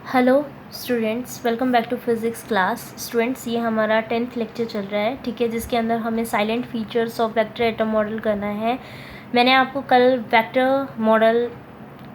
Hello students, welcome back to physics class. Students, ये हमारा 10th lecture चल रहा है, ठीक है, जिसके अंदर हमें salient features of vector atom model करना है। मैंने आपको कल वेक्टर मॉडल,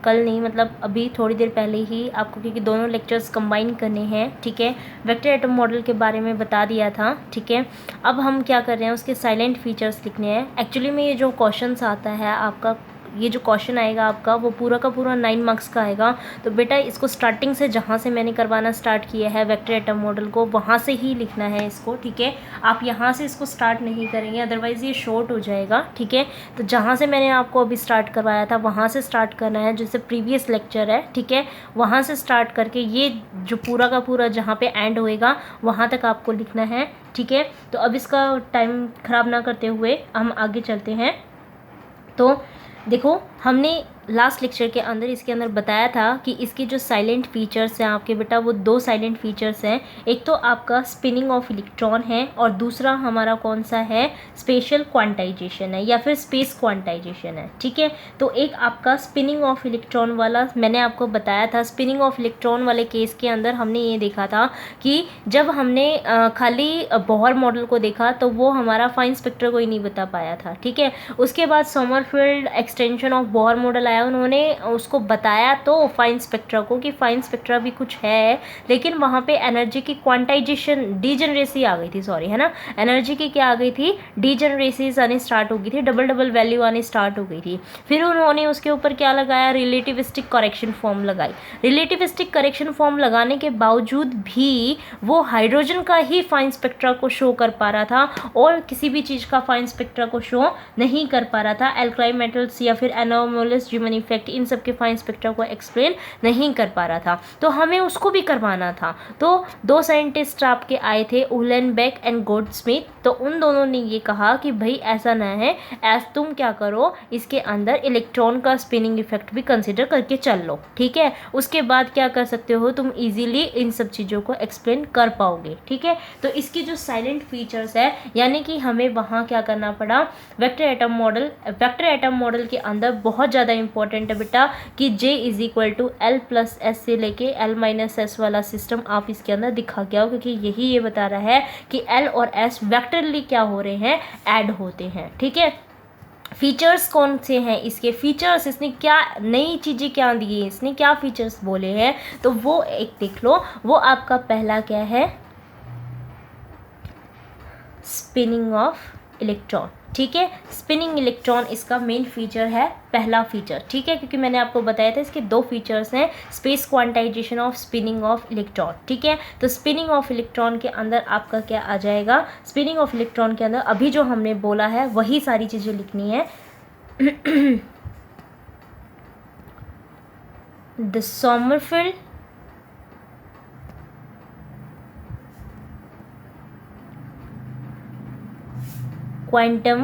कल नहीं मतलब अभी थोड़ी देर पहले ही आपको, क्योंकि दोनों लेक्चर्स कंबाइन करने हैं, ठीक है, वेक्टर एटम मॉडल के बारे में बता दिया था, ठीक है। अब हम क्या कर रहे हैं, उसके साइलेंट फीचर्स लिखने हैं। एक्चुअली में ये जो क्वेश्चंस आता है आपका, ये जो क्वेश्चन आएगा आपका, वो पूरा का पूरा 9 मार्क्स का आएगा। तो बेटा इसको स्टार्टिंग से, जहाँ से मैंने करवाना स्टार्ट किया है वेक्टर एटम मॉडल को, वहाँ से ही लिखना है इसको, ठीक है। आप यहाँ से इसको स्टार्ट नहीं करेंगे, अदरवाइज़ ये शॉर्ट हो जाएगा, ठीक है। तो जहाँ से मैंने आपको अभी स्टार्ट करवाया था वहाँ से स्टार्ट करना है, जैसे प्रीवियस लेक्चर है, ठीक है, वहाँ से स्टार्ट करके ये जो पूरा का पूरा जहाँ पे एंड होएगा वहाँ तक आपको लिखना है, ठीक है। तो अब इसका टाइम ख़राब ना करते हुए हम आगे चलते हैं। तो देखो, हमने लास्ट लेक्चर के अंदर इसके अंदर बताया था कि इसके जो साइलेंट फीचर्स हैं आपके बेटा, वो दो साइलेंट फीचर्स हैं। एक तो आपका स्पिनिंग ऑफ इलेक्ट्रॉन है और दूसरा हमारा कौन सा है, स्पेशल क्वांटाइजेशन है या फिर स्पेस क्वांटाइजेशन है, ठीक है। तो एक आपका स्पिनिंग ऑफ इलेक्ट्रॉन वाला मैंने आपको बताया था। स्पिनिंग ऑफ इलेक्ट्रॉन वाले केस के अंदर हमने ये देखा था कि जब हमने खाली बोहर मॉडल को देखा तो वो हमारा फाइन स्पेक्ट्रा को ही नहीं बता पाया था, ठीक है। उसके बाद Sommerfeld extension of Bohr model आया, उन्होंने उसको बताया तो फाइन स्पेक्ट्रा को कि फाइन स्पेक्ट्रा भी कुछ है, लेकिन वहाँ पे एनर्जी की क्वांटाइजेशन, डीजनरेसी आ गई थी, सॉरी, है ना, एनर्जी की क्या आ गई थी, डीजनरेसीज आनी स्टार्ट हो गई थी, डबल डबल वैल्यू आनी स्टार्ट हो गई थी। फिर उन्होंने उसके ऊपर क्या लगाया, रिलेटिविस्टिक करेक्शन फॉर्म लगाई। रिलेटिविस्टिक करेक्शन फॉर्म लगाने के बावजूद भी वो हाइड्रोजन का ही फाइन स्पेक्ट्रा को शो कर पा रहा था और किसी भी चीज़ का फाइन स्पेक्ट्रा को शो नहीं कर पा रहा था। एल्काइल मेटल्स या फिर एनोमोलस इफेक्ट, इन सब के फाइन स्पेक्ट्रा को एक्सप्लेन नहीं कर पा रहा था, तो हमें उसको भी करवाना था। तो दो साइंटिस्ट आपके आए थे, उहलेनबेक एंड गोल्डस्मिथ। तो उन दोनों ने ये कहा कि भाई ऐसा ना है, तुम क्या करो, इसके अंदर इलेक्ट्रॉन का स्पिनिंग इफेक्ट भी कंसिडर करके चल लो, ठीक है। उसके बाद क्या कर सकते हो, तुम इजीली इन सब चीज़ों को एक्सप्लेन कर पाओगे, ठीक है। तो इसकी जो साइलेंट फीचर्स है, यानी कि हमें वहाँ क्या करना पड़ा, वेक्टर एटम मॉडल के अंदर बहुत ज़्यादा इंपॉर्टेंट है बेटा कि J is equal to L plus S से लेके L माइनस एस वाला सिस्टम आप इसके अंदर दिखा के आओ, क्योंकि यही ये बता रहा है कि L और S वेक्टरली क्या हो रहे हैं, ऐड होते हैं, ठीक है। फीचर्स कौन से हैं इसके, फीचर्स, इसने क्या नई चीज़ें क्या दी है, इसने क्या फीचर्स बोले हैं, तो वो एक देख लो। वो आपका पहला क्या है, स्पिनिंग ऑफ इलेक्ट्रॉन, ठीक है। स्पिनिंग इलेक्ट्रॉन इसका मेन फीचर है, पहला फीचर, ठीक है, क्योंकि मैंने आपको बताया था इसके दो फीचर्स हैं, space quantization of spinning of electron, ठीक है। तो स्पिनिंग ऑफ इलेक्ट्रॉन के अंदर आपका क्या आ जाएगा, स्पिनिंग ऑफ इलेक्ट्रॉन के अंदर अभी जो हमने बोला है वही सारी चीज़ें लिखनी है। The Sommerfeld quantum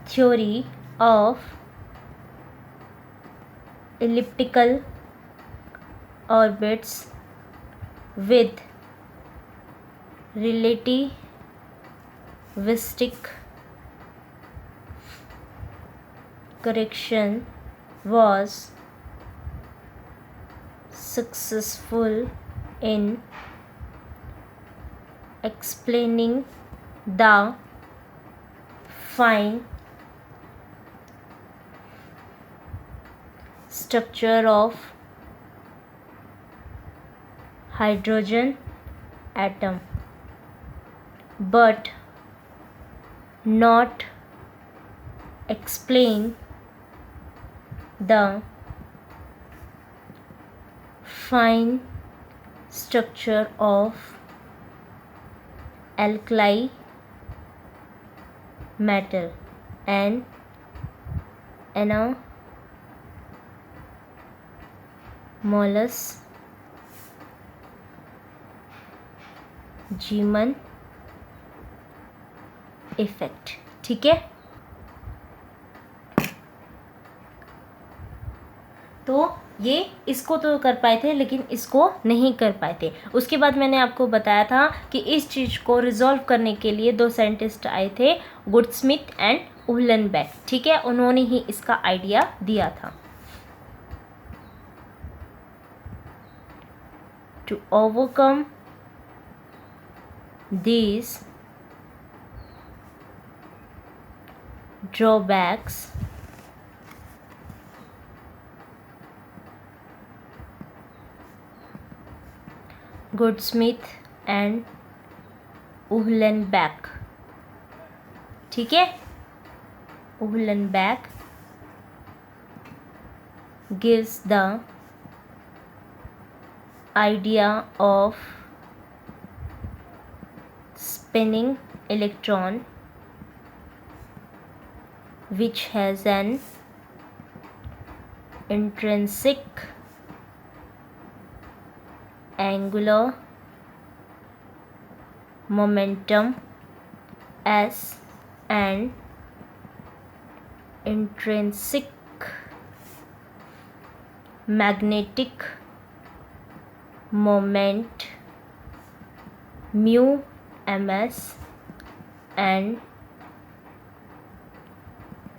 theory of elliptical orbits with relativistic correction was successful in explaining the fine structure of hydrogen atom, but not explain the fine structure of alkali metal and anomalous जीमन effect, ठीक है। तो ये इसको तो कर पाए थे लेकिन इसको नहीं कर पाए थे। उसके बाद मैंने आपको बताया था कि इस चीज़ को रिजॉल्व करने के लिए दो साइंटिस्ट आए थे, गोल्डस्मिथ एंड उहलेनबेक, ठीक है, उन्होंने ही इसका आइडिया दिया था। To overcome these drawbacks, Goudsmit and Uhlenbeck, ठीक है, Uhlenbeck gives the idea of spinning electron which has an intrinsic angular momentum S and intrinsic magnetic moment mu ms and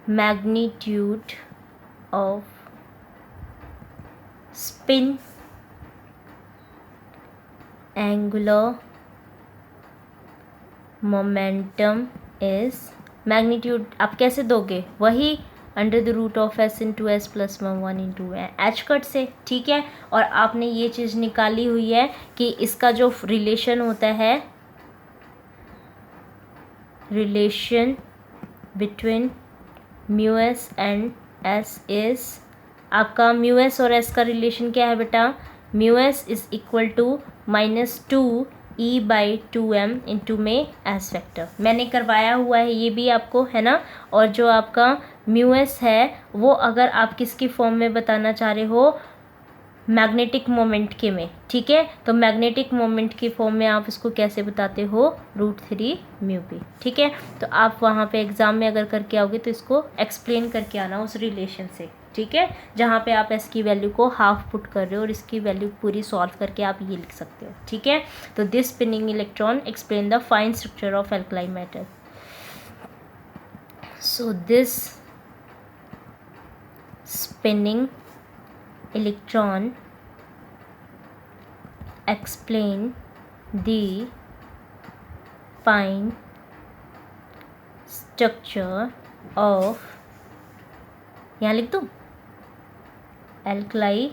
magnitude of spin angular momentum is magnitude आप कैसे दोगे, वही under the root of S into S plus 1 into H cut से, ठीक है। और आपने ये चीज़ निकाली हुई है कि इसका जो रिलेशन होता है, relation between mu S and S is, आपका म्यू एस और एस का रिलेशन क्या है बेटा, mu S is equal to -2 E/2m into में एस वेक्टर। मैंने करवाया हुआ है ये भी आपको, है ना। और जो आपका म्यू एस है वो अगर आप किसकी फॉर्म में बताना चाह रहे हो, मैग्नेटिक मोमेंट के में, ठीक है। तो मैग्नेटिक मोमेंट की फॉर्म में आप इसको कैसे बताते हो, √3 म्यू पी, ठीक है। तो आप वहाँ पे एग्ज़ाम में अगर करके आओगे तो इसको एक्सप्लेन करके आना उस रिलेशन से, ठीक है, जहाँ पे आप एस की वैल्यू को हाफ पुट कर रहे हो और इसकी वैल्यू पूरी सॉल्व करके आप ये लिख सकते हो, ठीक है। तो this spinning electron explain the fine structure of alkali metal. So this spinning electron explain the fine structure of, यहाँ लिख दूँ, alkali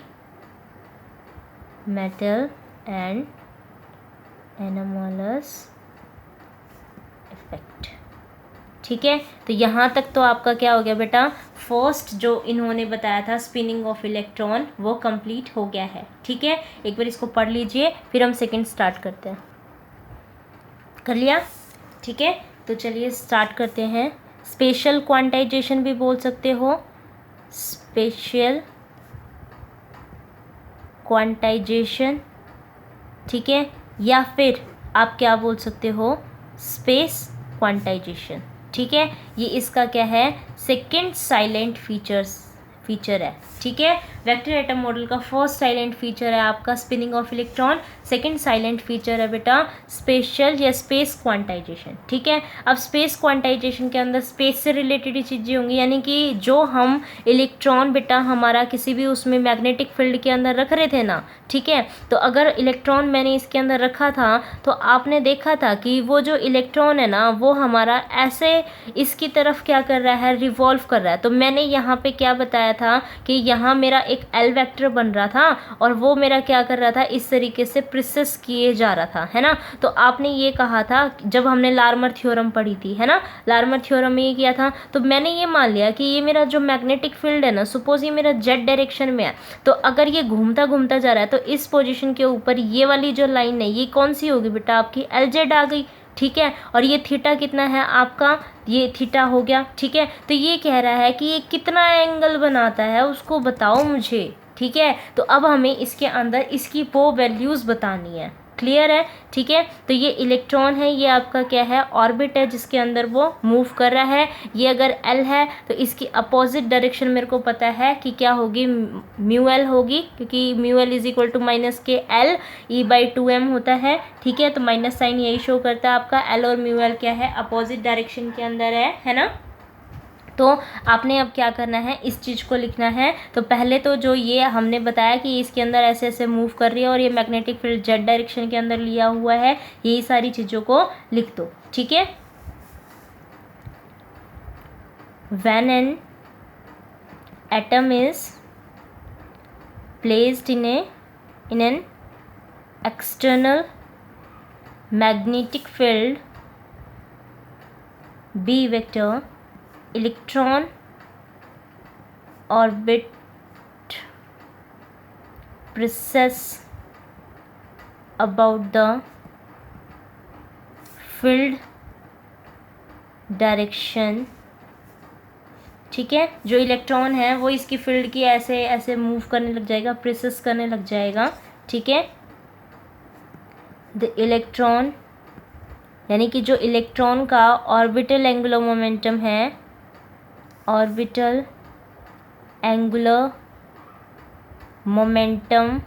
metal and anomalous effect, ठीक है। तो यहाँ तक तो आपका क्या हो गया बेटा, फर्स्ट जो इन्होंने बताया था स्पिनिंग ऑफ इलेक्ट्रॉन वो कंप्लीट हो गया है, ठीक है। एक बार इसको पढ़ लीजिए फिर हम सेकंड स्टार्ट करते हैं। कर लिया, ठीक है। तो चलिए स्टार्ट करते हैं। स्पेशल क्वांटाइजेशन भी बोल सकते हो, स्पेशल क्वांटाइजेशन, ठीक है, या फिर आप क्या बोल सकते हो, स्पेस क्वांटाइजेशन, ठीक है। ये इसका क्या है, सेकंड साइलेंट फीचर है, ठीक है। वेक्टर एटम मॉडल का फर्स्ट साइलेंट फीचर है आपका spinning of electron, second silent feature है बेटा स्पेशल या स्पेस क्वांटाइजेशन, ठीक है। अब स्पेस क्वांटाइजेशन के अंदर स्पेस से रिलेटेड चीज़ें होंगी, यानी कि जो हम इलेक्ट्रॉन बेटा हमारा किसी भी उसमें मैग्नेटिक फील्ड के अंदर रख रहे थे ना, ठीक है। तो अगर इलेक्ट्रॉन मैंने इसके अंदर रखा था तो आपने देखा था कि वो जो इलेक्ट्रॉन है ना वो हमारा ऐसे इसकी तरफ क्या कर रहा है, रिवॉल्व कर रहा है। तो मैंने यहाँ पे क्या बताया था कि यहाँ मेरा एक एल वेक्टर बन रहा था और वो मेरा क्या कर रहा था, इस तरीके से प्रिसेस किए जा रहा था, है ना। तो आपने ये कहा था जब हमने लार्मर थ्योरम पढ़ी थी, है ना, लार्मर थ्योरम में ये किया था। तो मैंने ये मान लिया कि ये मेरा जो मैग्नेटिक फील्ड है ना, सपोज ये मेरा जेड डायरेक्शन में है, तो अगर ये घूमता घूमता जा रहा है तो इस पोजीशन के ऊपर ये वाली जो लाइन है ये कौन सी होगी बेटा, आपकी एल जेड आ गई, ठीक है। और ये थीटा कितना है आपका, ये थीटा हो गया, ठीक है। तो ये कह रहा है कि ये कितना एंगल बनाता है उसको बताओ मुझे, ठीक है। तो अब हमें इसके अंदर इसकी वो वैल्यूज़ बतानी है, क्लियर है, ठीक है। तो ये इलेक्ट्रॉन है, ये आपका क्या है, ऑर्बिट है जिसके अंदर वो मूव कर रहा है। ये अगर एल है तो इसकी अपोजिट डायरेक्शन मेरे को पता है कि क्या होगी, म्यू एल होगी, क्योंकि mu L is equal to -KL E/2m होता है, ठीक है। तो माइनस साइन यही शो करता है आपका, एल और म्यू एल क्या है, अपोजिट डायरेक्शन के अंदर है ना, तो आपने अब क्या करना है, इस चीज़ को लिखना है। तो पहले तो जो ये हमने बताया कि इसके अंदर ऐसे ऐसे मूव कर रही है और ये मैग्नेटिक फील्ड जेड डायरेक्शन के अंदर लिया हुआ है, यही सारी चीज़ों को लिख दो, ठीक है। When an atom is placed in an external magnetic field B vector, electron orbit precess about the field direction, ठीक है। जो इलेक्ट्रॉन है वो इसकी फील्ड की ऐसे ऐसे मूव करने लग जाएगा, प्रेसेस करने लग जाएगा, ठीक है। द इलेक्ट्रॉन यानी कि जो इलेक्ट्रॉन का ऑर्बिटल एंगुलर मोमेंटम है, orbital angular momentum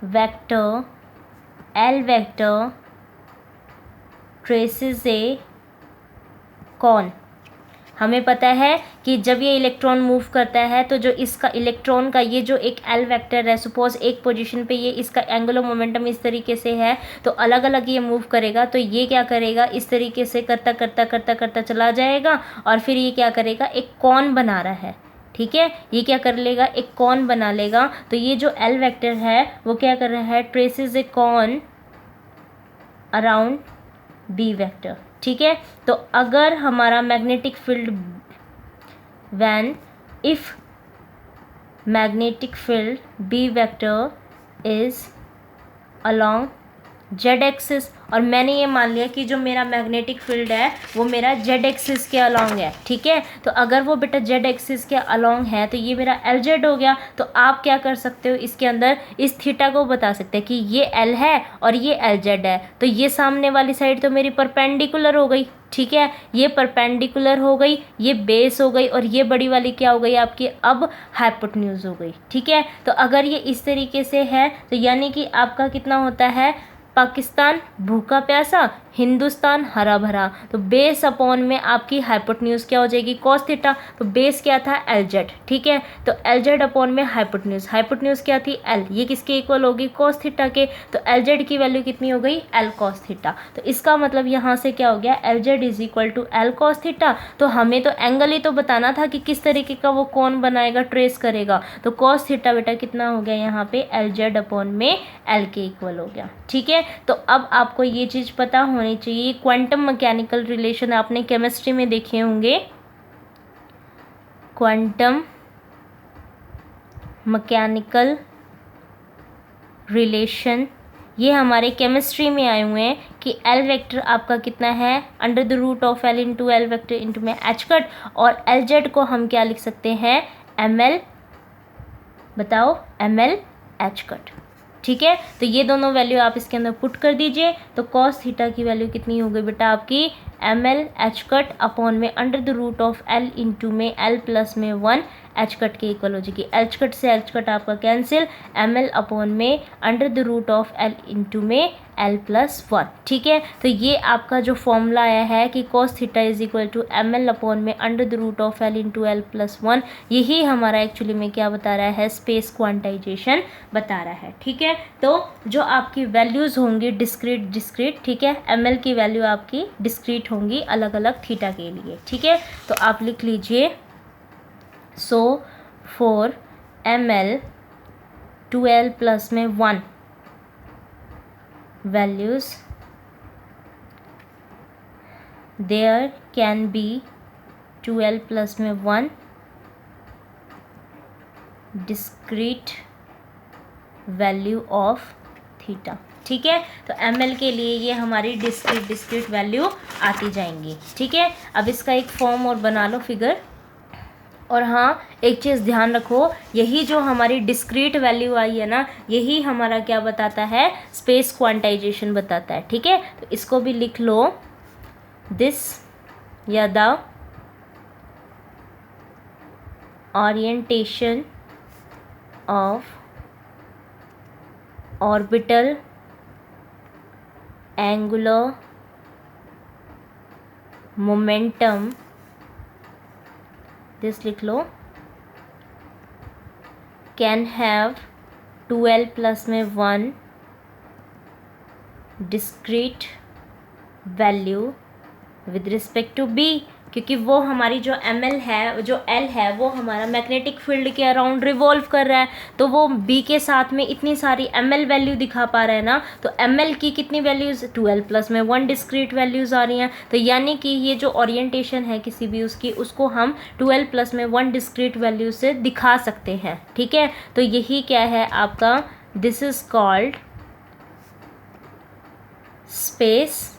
vector L vector traces a cone. हमें पता है कि जब ये इलेक्ट्रॉन मूव करता है तो जो इसका इलेक्ट्रॉन का ये जो एक एल वेक्टर है, सपोज एक पोजीशन पे ये इसका एंगुलर मोमेंटम इस तरीके से है, तो अलग अलग ये मूव करेगा, तो ये क्या करेगा, इस तरीके से करता करता करता करता चला जाएगा और फिर ये क्या करेगा, एक कॉन बना रहा है, ठीक है। ये क्या कर लेगा, एक कॉन बना लेगा। तो ये जो एल वेक्टर है वो क्या कर रहा है, traces a cone around B vector, ठीक है। तो अगर हमारा magnetic field when if magnetic field B vector is along Z axis, और मैंने ये मान लिया कि जो मेरा मैग्नेटिक फील्ड है वो मेरा जेड एक्सिस के अलोंग है, ठीक है। तो अगर वो बेटा जेड एक्सिस के अलोंग है तो ये मेरा एल जेड हो गया। तो आप क्या कर सकते हो, इसके अंदर इस थीटा को बता सकते हैं कि ये एल है और ये एल जेड है, तो ये सामने वाली साइड तो मेरी परपेंडिकुलर हो गई, ठीक है। ये परपेंडिकुलर हो गई, ये बेस हो गई, और ये बड़ी वाली क्या हो गई आपकी, अब हाइपोटेन्यूज हो गई, ठीक है। तो अगर ये इस तरीके से है तो यानी कि आपका कितना होता है, पाकिस्तान भूखा प्यासा, हिंदुस्तान हरा भरा। तो बेस अपॉन में आपकी हाइपोटेन्यूज क्या हो जाएगी, कॉस थीटा। तो बेस क्या था, एल जेड, ठीक है। तो एल जेड अपॉन में हाइपोटेन्यूज, हाइपोटेन्यूज क्या थी, एल, ये किसके इक्वल होगी, कॉस थीटा के। तो एल जेड की वैल्यू कितनी हो गई, एल कॉस थीटा। तो इसका मतलब यहाँ से क्या हो गया, L Z is equal to L cos theta. तो हमें तो एंगल ही तो बताना था कि किस तरीके का वो कौन बनाएगा, ट्रेस करेगा। तो कॉस थीटा बेटा कितना हो गया यहाँ पे, एल जेड अपॉन में एल के इक्वल हो गया, ठीक है। तो अब आपको ये चीज़ पता होनी चाहिए, क्वांटम मैकेनिकल रिलेशन आपने केमिस्ट्री में देखे होंगे, क्वांटम मैकेनिकल रिलेशन ये हमारे केमिस्ट्री में आए हुए हैं कि एल वेक्टर आपका कितना है, under the root of L into L vector into में एच कट, और एल जेड को हम क्या लिख सकते हैं, एम एल, बताओ, एम एल एच कट, ठीक है। तो ये दोनों वैल्यू आप इसके अंदर पुट कर दीजिए। तो कॉस थीटा की वैल्यू कितनी हो गई बेटा आपकी, M L H cut upon में under the root of L into में एल प्लस में 1 एच कट के इक्वल हो जाएगी। एच कट से एच कट आपका कैंसिल, एम एल अपॉन में under the root of L into में एल प्लस 1, ठीक है। तो ये आपका जो फॉर्मूला आया है कि cos theta is equal to M L upon में under the root of L into L plus 1, यही हमारा एक्चुअली में क्या बता रहा है, स्पेस क्वांटाइजेशन बता रहा है, ठीक है। तो जो आपकी वैल्यूज़ होंगी डिस्क्रीट, ठीक है, एम एल की वैल्यू आपकी डिस्क्रीट होंगी अलग अलग थीटा के लिए, ठीक है। तो आप लिख लीजिए, so for M L 2l plus में 1 values there can be 2l plus में 1 discrete value of theta, ठीक है। तो ml के लिए ये हमारी डिस्क्रीट वैल्यू आती जाएंगी, ठीक है। अब इसका एक फॉर्म और बना लो फिगर। और हाँ, एक चीज़ ध्यान रखो, यही जो हमारी डिस्क्रीट वैल्यू आई है ना, यही हमारा क्या बताता है, स्पेस क्वांटाइजेशन बताता है, ठीक है। तो इसको भी लिख लो, दिस या the orientation of orbital angular momentum this लिख लो, कैन हैव 2l प्लस में 1 discrete value with respect to b, क्योंकि वो हमारी जो ml है, जो l है, वो हमारा मैग्नेटिक फील्ड के अराउंड रिवॉल्व कर रहा है, तो वो b के साथ में इतनी सारी ml वैल्यू दिखा पा रहा है ना, तो ml की कितनी वैल्यूज़ 2l प्लस में 1 डिस्क्रीट वैल्यूज़ आ रही हैं। तो यानी कि ये जो ओरिएंटेशन है किसी भी उसकी, उसको हम 2l प्लस में 1 डिस्क्रीट वैल्यू से दिखा सकते हैं। ठीक है, तो यही क्या है आपका, this is called space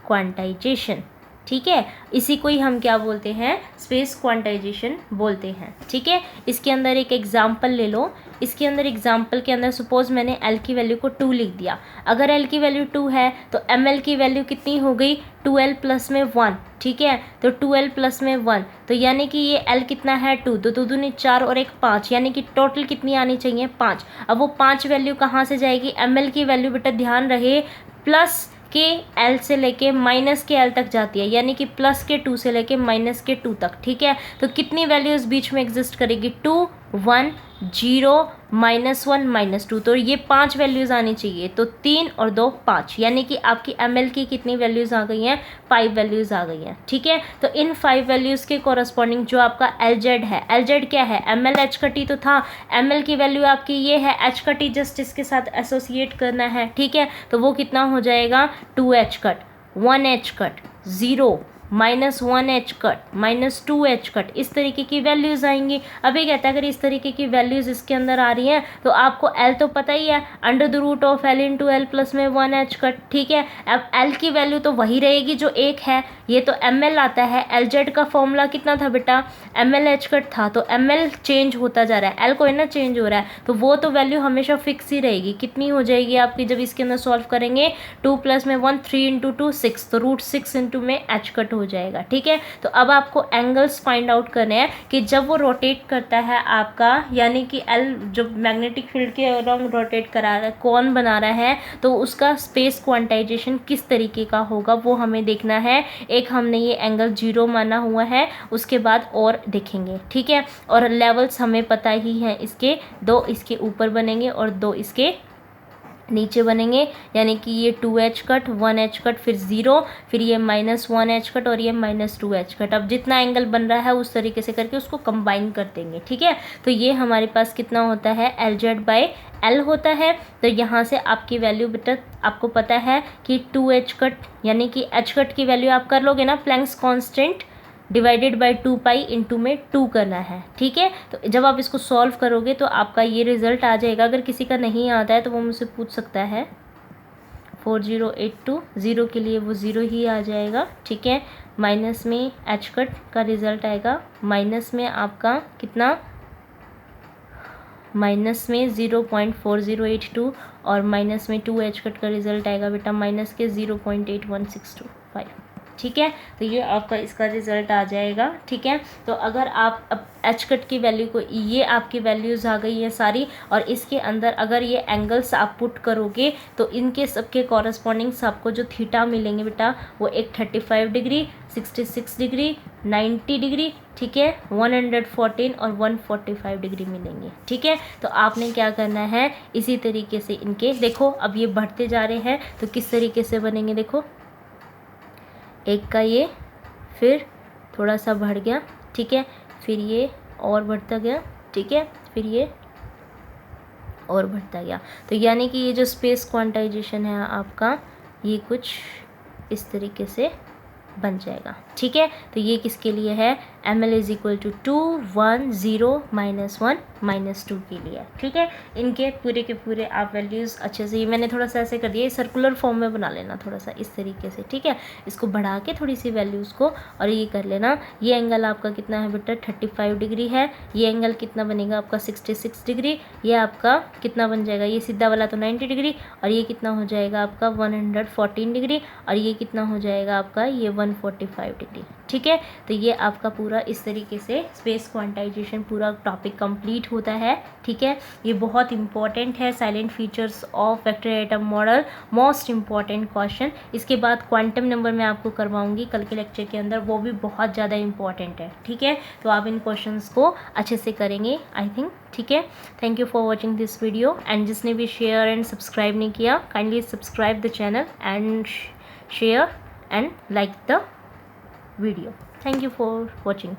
quantization. ठीक है, इसी को ही हम क्या बोलते हैं, स्पेस क्वांटाइजेशन बोलते हैं। ठीक है, इसके अंदर एक एग्जांपल ले लो। इसके अंदर एग्जांपल के अंदर सपोज मैंने l की वैल्यू को 2 लिख दिया। अगर l की वैल्यू 2 है तो ml की वैल्यू कितनी हो गई, 2l प्लस में 1। ठीक है, तो 2l प्लस में 1, तो यानी कि ये l कितना है 2, तो 2 दूनी 4 और 1 5, यानी कि टोटल कितनी आनी चाहिए 5। अब वो 5 वैल्यू कहाँ से जाएगी, ml की वैल्यू बेटा ध्यान रहे प्लस के l से लेके माइनस के l तक जाती है, यानी कि प्लस के 2 से लेके माइनस के 2 तक। ठीक है, तो कितनी वैल्यूज बीच में एग्जिस्ट करेगी, 2 1 0 -1 -2, तो ये 5 वैल्यूज़ आनी चाहिए। तो 3 और 2 5, यानी कि आपकी ml की कितनी वैल्यूज़ आ गई हैं, 5 वैल्यूज़ आ गई हैं। ठीक है, तो इन 5 वैल्यूज़ के कॉरस्पॉन्डिंग जो आपका Lz है, Lz क्या है, ml h का t तो था, ml की वैल्यू आपकी ये है, h का t जस्ट इसके साथ एसोसिएट करना है। ठीक है, तो वो कितना हो जाएगा, 2h cut 1h cut 0 -1 h cut -2 h cut, इस तरीके की वैल्यूज़ आएंगी। अब ये कहता है अगर इस तरीके की वैल्यूज़ इसके अंदर आ रही हैं तो आपको l तो पता ही है, √l इंटू l प्लस में 1 h कट। ठीक है, अब l की वैल्यू तो वही रहेगी जो 1 है, ये तो ml आता है। Lz का फॉर्मूला कितना था बेटा, ml h कट था, तो ml चेंज होता जा रहा है, l कोई ना चेंज हो रहा है, तो वो तो वैल्यू हमेशा फिक्स ही रहेगी। कितनी हो जाएगी आपकी, जब इसके अंदर सॉल्व करेंगे, 2 प्लस में 1 3 इंटू 2 6, तो √6 इंटू में h कट हो जाएगा। ठीक है, तो अब आपको एंगल्स फाइंड आउट करने हैं कि जब वो रोटेट करता है आपका, यानी कि L जो मैग्नेटिक फील्ड के अराउंड रोटेट करा रहा है, कौन बना रहा है, तो उसका स्पेस क्वांटाइजेशन किस तरीके का होगा वो हमें देखना है। एक हमने ये एंगल 0 माना हुआ है, उसके बाद और देखेंगे। ठीक है, और लेवल्स हमें पता ही हैं इसके, 2 इसके ऊपर बनेंगे और 2 इसके नीचे बनेंगे, यानी कि ये 2h कट 1h कट फिर 0, फिर ये -1h कट और ये -2h कट। अब जितना एंगल बन रहा है उस तरीके से करके उसको कंबाइन कर देंगे। ठीक है, तो ये हमारे पास कितना होता है, Lz/L होता है। तो यहाँ से आपकी वैल्यू बेटा आपको पता है कि 2h कट, यानी कि h कट की वैल्यू आप कर लोगे ना, Planck's constant divided by 2π into में 2 करना है। ठीक है, तो जब आप इसको सॉल्व करोगे तो आपका ये रिजल्ट आ जाएगा। अगर किसी का नहीं आता है तो वो मुझसे पूछ सकता है, 4082 0 के लिए वो 0 ही आ जाएगा। ठीक है, माइनस में h कट का रिजल्ट आएगा, माइनस में आपका कितना, माइनस में 0.4082 और माइनस में 2h कट का रिजल्ट आएगा बेटा माइनस के 0.81625। ठीक है, तो ये आपका इसका रिजल्ट आ जाएगा। ठीक है, तो अगर आप अब h कट की वैल्यू को, ये आपकी वैल्यूज़ आ गई है सारी, और इसके अंदर अगर ये एंगल्स आप पुट करोगे तो इनके सबके कॉरस्पॉन्डिंग्स आपको जो थीटा मिलेंगे बेटा, वो एक 35 डिग्री, 66 डिग्री, 90 डिग्री, ठीक है, 114 और 145 डिग्री मिलेंगे। ठीक है, तो आपने क्या करना है, इसी तरीके से इनके देखो, अब ये बढ़ते जा रहे हैं तो किस तरीके से बनेंगे, देखो एक का ये, फिर थोड़ा सा बढ़ गया, ठीक है, फिर ये और बढ़ता गया, ठीक है, फिर ये और बढ़ता गया। तो यानी कि ये जो स्पेस क्वांटाइजेशन है आपका, ये कुछ इस तरीके से बन जाएगा। ठीक है, तो ये किसके लिए है, ml इज इक्वल टू 2 1 0 -1 -2 के लिए। ठीक है, इनके पूरे के पूरे आप वैल्यूज़ अच्छे से, ये मैंने थोड़ा सा ऐसे कर दिया, सर्कुलर फॉर्म में बना लेना थोड़ा सा इस तरीके से। ठीक है, इसको बढ़ा के थोड़ी सी वैल्यूज़ को और ये कर लेना। ये एंगल आपका कितना है बेटा, 35 डिग्री है। ये एंगल कितना बनेगा आपका 66 डिग्री। ये आपका कितना बन जाएगा, ये सीधा वाला तो 90 डिग्री, और ये कितना हो जाएगा आपका 114 डिग्री, और ये कितना हो जाएगा आपका, ये 145 डिग्री। ठीक है, तो ये आपका पूरा पूरा इस तरीके से स्पेस क्वांटाइजेशन पूरा टॉपिक कंप्लीट होता है। ठीक है, ये बहुत इंपॉर्टेंट है, salient features of vector atom model, most important question. इसके बाद क्वांटम नंबर मैं आपको करवाऊंगी कल के लेक्चर के अंदर, वो भी बहुत ज़्यादा इंपॉर्टेंट है। ठीक है, तो आप इन क्वेश्चंस को अच्छे से करेंगे आई थिंक। ठीक है, thank you for watching this video, and जिसने भी शेयर एंड सब्सक्राइब नहीं किया, kindly subscribe the channel and share and like the video. Thank you for watching.